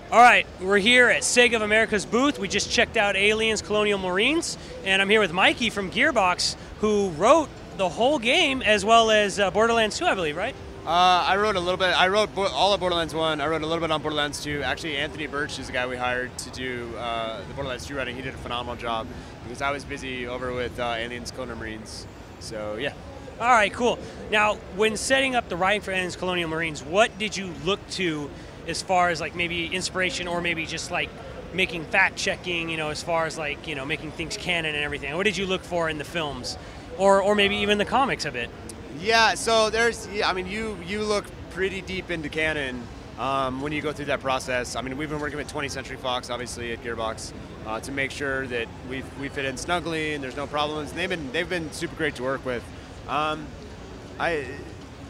All right, we're here at Sega of America's booth. We just checked out Aliens Colonial Marines, and I'm here with Mikey from Gearbox, who wrote the whole game as well as Borderlands 2, I believe, right? I wrote a little bit. I wrote all of Borderlands 1. I wrote a little bit on Borderlands 2. Actually, Anthony Birch is the guy we hired to do the Borderlands 2 writing. He did a phenomenal job because I was busy over with Aliens Colonial Marines. So, yeah. All right, cool. Now, when setting up the writing for Aliens Colonial Marines, what did you look to as far as like maybe inspiration or maybe just like making fact checking, you know, as far as like, you know, making things canon and everything? What did you look for in the films or maybe even the comics a bit? Yeah, so I mean, you look pretty deep into canon when you go through that process. I mean, we've been working with 20th Century Fox, obviously, at Gearbox, to make sure that we fit in snugly and there's no problems. And they've been super great to work with.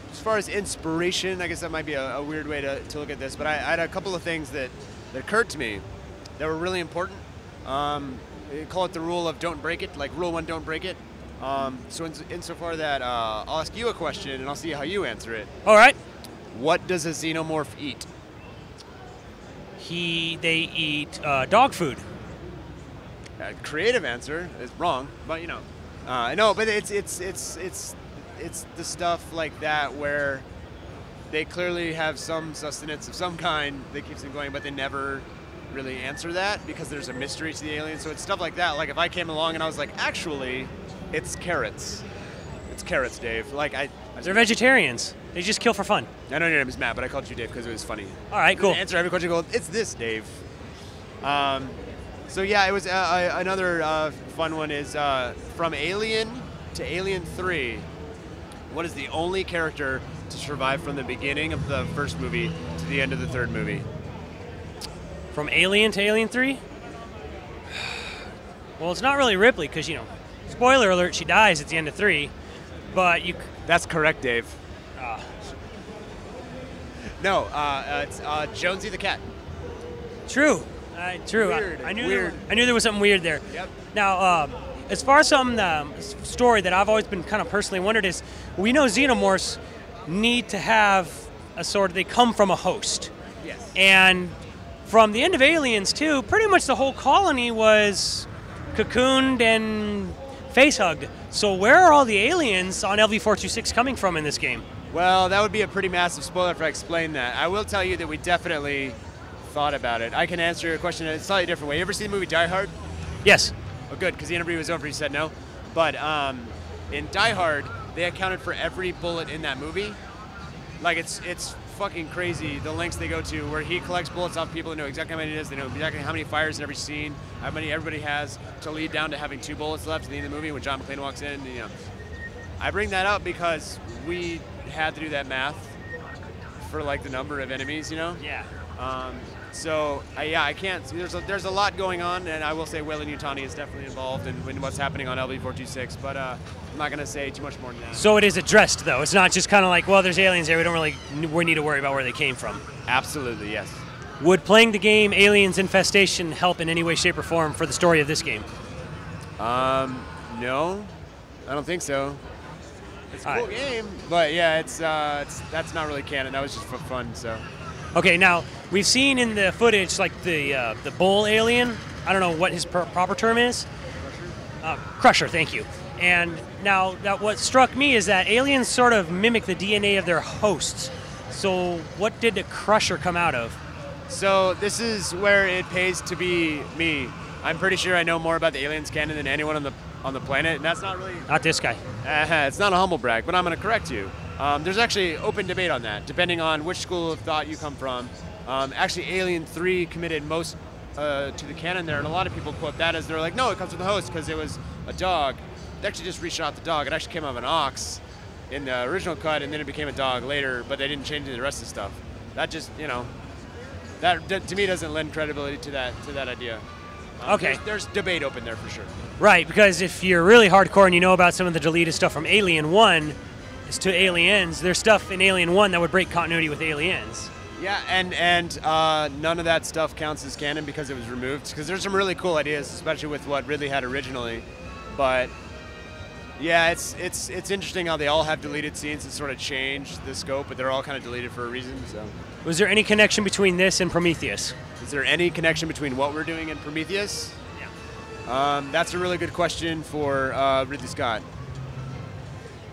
As far as inspiration, I guess that might be a weird way to look at this, but I had a couple of things that occurred to me that were really important. Call it the rule of don't break it, like rule 1, don't break it. So insofar that I'll ask you a question and I'll see how you answer it. All right. What does a xenomorph eat? They eat dog food. Creative answer is wrong, but you know, no, but it's the stuff like that where they clearly have some sustenance of some kind that keeps them going, but they never really answer that because there's a mystery to the aliens. So it's stuff like that. Like if I came along and I was like, actually, it's carrots. It's carrots, Dave. Like They're vegetarians. They just kill for fun. I know your name is Matt, but I called you Dave because it was funny. All right, cool. Answer every question. Go, it's this, Dave. So yeah, it was another fun one is from Alien to Alien 3. What is the only character to survive from the beginning of the first movie to the end of the third movie? From Alien to Alien 3? Well, it's not really Ripley because, you know, spoiler alert, she dies at the end of 3. But you... That's correct, Dave. No, it's Jonesy the cat. True. True. Weird. I knew there was something weird there. Yep. Now, as far as some story that I've always been kind of personally wondered is, we know xenomorphs need to have a sort of, they come from a host. Yes. And from the end of Aliens 2, pretty much the whole colony was cocooned and face-hugged. So where are all the aliens on LV-426 coming from in this game? Well, that would be a pretty massive spoiler if I explain that. I will tell you that we definitely thought about it. I can answer your question in a slightly different way. You ever seen the movie Die Hard? Yes. Oh, good, because the interview was over. You said no. But in Die Hard, they accounted for every bullet in that movie. Like it's fucking crazy the lengths they go to, where he collects bullets off people and know exactly how many it is. They know exactly how many fires in every scene, how many everybody has, to lead down to having 2 bullets left at the end of the movie when John McClane walks in. You know, I bring that up because we had to do that math for like the number of enemies. You know. Yeah. So yeah, I can't. There's a lot going on, and I will say Weyland-Yutani is definitely involved in what's happening on LV-426. But I'm not going to say too much more than that. So it is addressed, though. It's not just kind of like, well, there's aliens there. We need to worry about where they came from. Absolutely, yes. Would playing the game Aliens Infestation help in any way, shape, or form for the story of this game? No, I don't think so. It's a cool game, but yeah, that's not really canon. That was just for fun. So. Okay, now we've seen in the footage like the bull alien. I don't know what his proper term is. Crusher, thank you. And now what struck me is that aliens sort of mimic the DNA of their hosts. So what did the Crusher come out of? So this is where it pays to be me. I'm pretty sure I know more about the aliens canon than anyone on the planet, and that's not really... Not this guy. It's not a humble brag, but I'm going to correct you. There's actually open debate on that, depending on which school of thought you come from. Actually, Alien 3 committed most to the canon there, and a lot of people quote that as they're like, no, it comes from the host because it was a dog. They actually just reshot the dog. It actually came out of an ox in the original cut, and then it became a dog later, but they didn't change any of the rest of the stuff. That just, you know, that to me doesn't lend credibility to that idea. Okay. There's debate open there for sure. Right, because if you're really hardcore and you know about some of the deleted stuff from Alien 1 to Aliens, there's stuff in Alien 1 that would break continuity with Aliens. Yeah, and none of that stuff counts as canon because it was removed. Because there's some really cool ideas, especially with what Ridley had originally. But yeah, it's interesting how they all have deleted scenes that sort of change the scope, but they're all kind of deleted for a reason. So. Was there any connection between this and Prometheus? Is there any connection between what we're doing and Prometheus? Yeah. That's a really good question for Ridley Scott.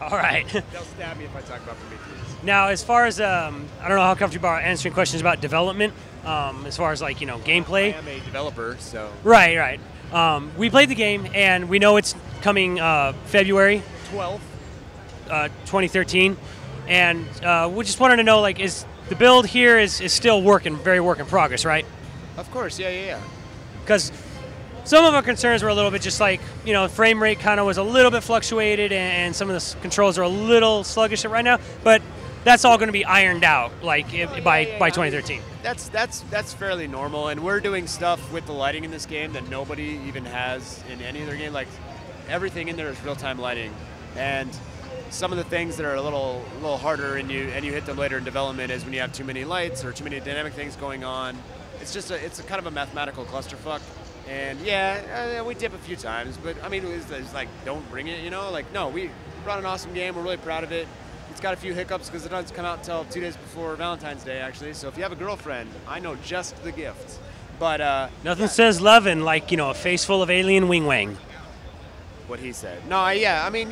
All right. They'll stab me if I talk about Prometheus. Now, as far as I don't know how comfortable you are answering questions about development. As far as like gameplay. I am a developer, so. Right. We played the game and we know it's coming February 12th, 2013, and we just wanted to know like is the build here is still very work in progress, right? Of course, yeah. Because some of our concerns were a little bit just like, frame rate kind of was a little bit fluctuated and some of the controls are a little sluggish right now, but that's all going to be ironed out by 2013. I mean, that's fairly normal, and we're doing stuff with the lighting in this game that nobody even has in any other game. Like everything in there is real-time lighting, and some of the things that are a little harder and you hit them later in development is when you have too many lights or too many dynamic things going on. It's a kind of a mathematical clusterfuck. And yeah, we dip a few times, but I mean, it's like, don't bring it, Like, no, we brought an awesome game. We're really proud of it. It's got a few hiccups because it doesn't come out until 2 days before Valentine's Day, actually. So if you have a girlfriend, I know just the gift. But nothing says loving like a face full of alien wing wang. What he said. No, I mean,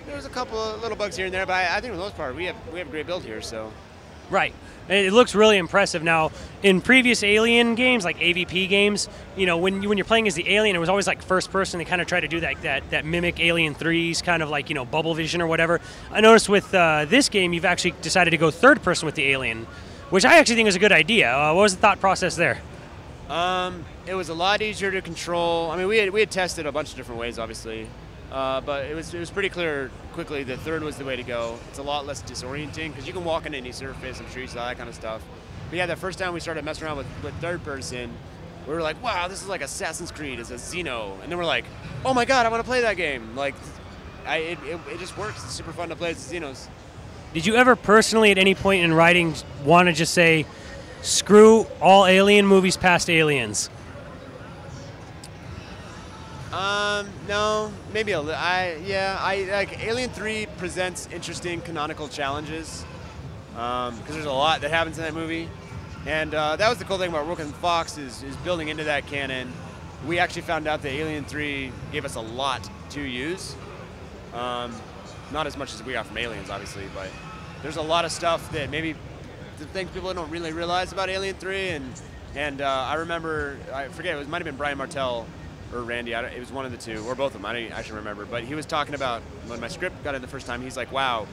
there's a couple of little bugs here and there, but I think for the most part we have a great build here. So. Right. It looks really impressive. Now, in previous Alien games, like AVP games, when you're playing as the alien, it was always like first person. They kind of try to do that mimic Alien 3's kind of like, bubble vision or whatever. I noticed with this game, you've actually decided to go third person with the alien, which I actually think is a good idea. What was the thought process there? It was a lot easier to control. I mean, we had tested a bunch of different ways, obviously. But it was pretty clear quickly that third was the way to go. It's a lot less disorienting because you can walk on any surface and trees, all that kind of stuff. But yeah, the first time we started messing around with third person, we were like, wow, this is like Assassin's Creed, it's a Xeno. And then we're like, oh my god, I want to play that game. Like, it just works. It's super fun to play as Xenos. Did you ever personally at any point in writing want to just say, screw all Alien movies past Aliens? No, maybe a little. Like Alien 3 presents interesting canonical challenges because there's a lot that happens in that movie, and that was the cool thing about working with Fox is building into that canon. We actually found out that Alien 3 gave us a lot to use, not as much as we got from Aliens, obviously, but there's a lot of stuff that maybe the things people don't really realize about Alien 3, and I remember, I forget, it might have been Brian Martell or Randy, it was one of the two, or both of them, I don't actually remember, but he was talking about, when my script got in the first time, he's like, wow,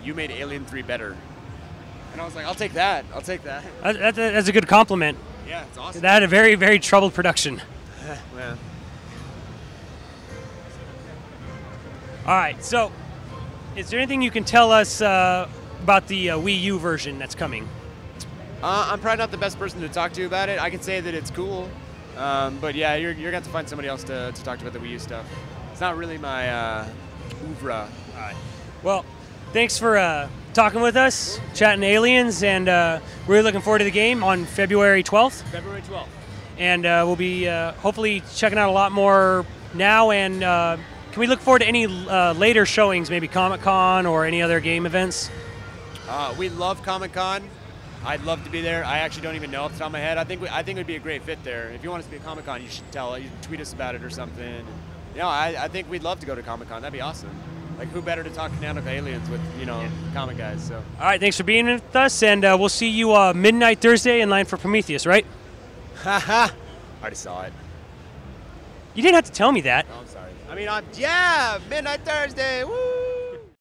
you made Alien 3 better. And I was like, I'll take that. That's a good compliment. Yeah, it's awesome. That had a very, very troubled production. Yeah. All right, so is there anything you can tell us about the Wii U version that's coming? I'm probably not the best person to talk to about it. I can say that it's cool. But yeah, you're going to have to find somebody else to talk to about the Wii U stuff. It's not really my oeuvre. All right. Well, thanks for talking with us, chatting aliens, and we're really looking forward to the game on February 12th. February 12th. And we'll be hopefully checking out a lot more now. And can we look forward to any later showings, maybe Comic-Con or any other game events? We love Comic-Con. I'd love to be there. I actually don't even know off the top of my head. I think it would be a great fit there. If you want us to be at Comic-Con, you should you tweet us about it or something. I think we'd love to go to Comic-Con. That'd be awesome. Like, who better to talk canonical aliens with, comic guys? So. All right, thanks for being with us, and we'll see you midnight Thursday in line for Prometheus, right? Haha. I already saw it. You didn't have to tell me that. Oh, I'm sorry. I mean, midnight Thursday. Woo!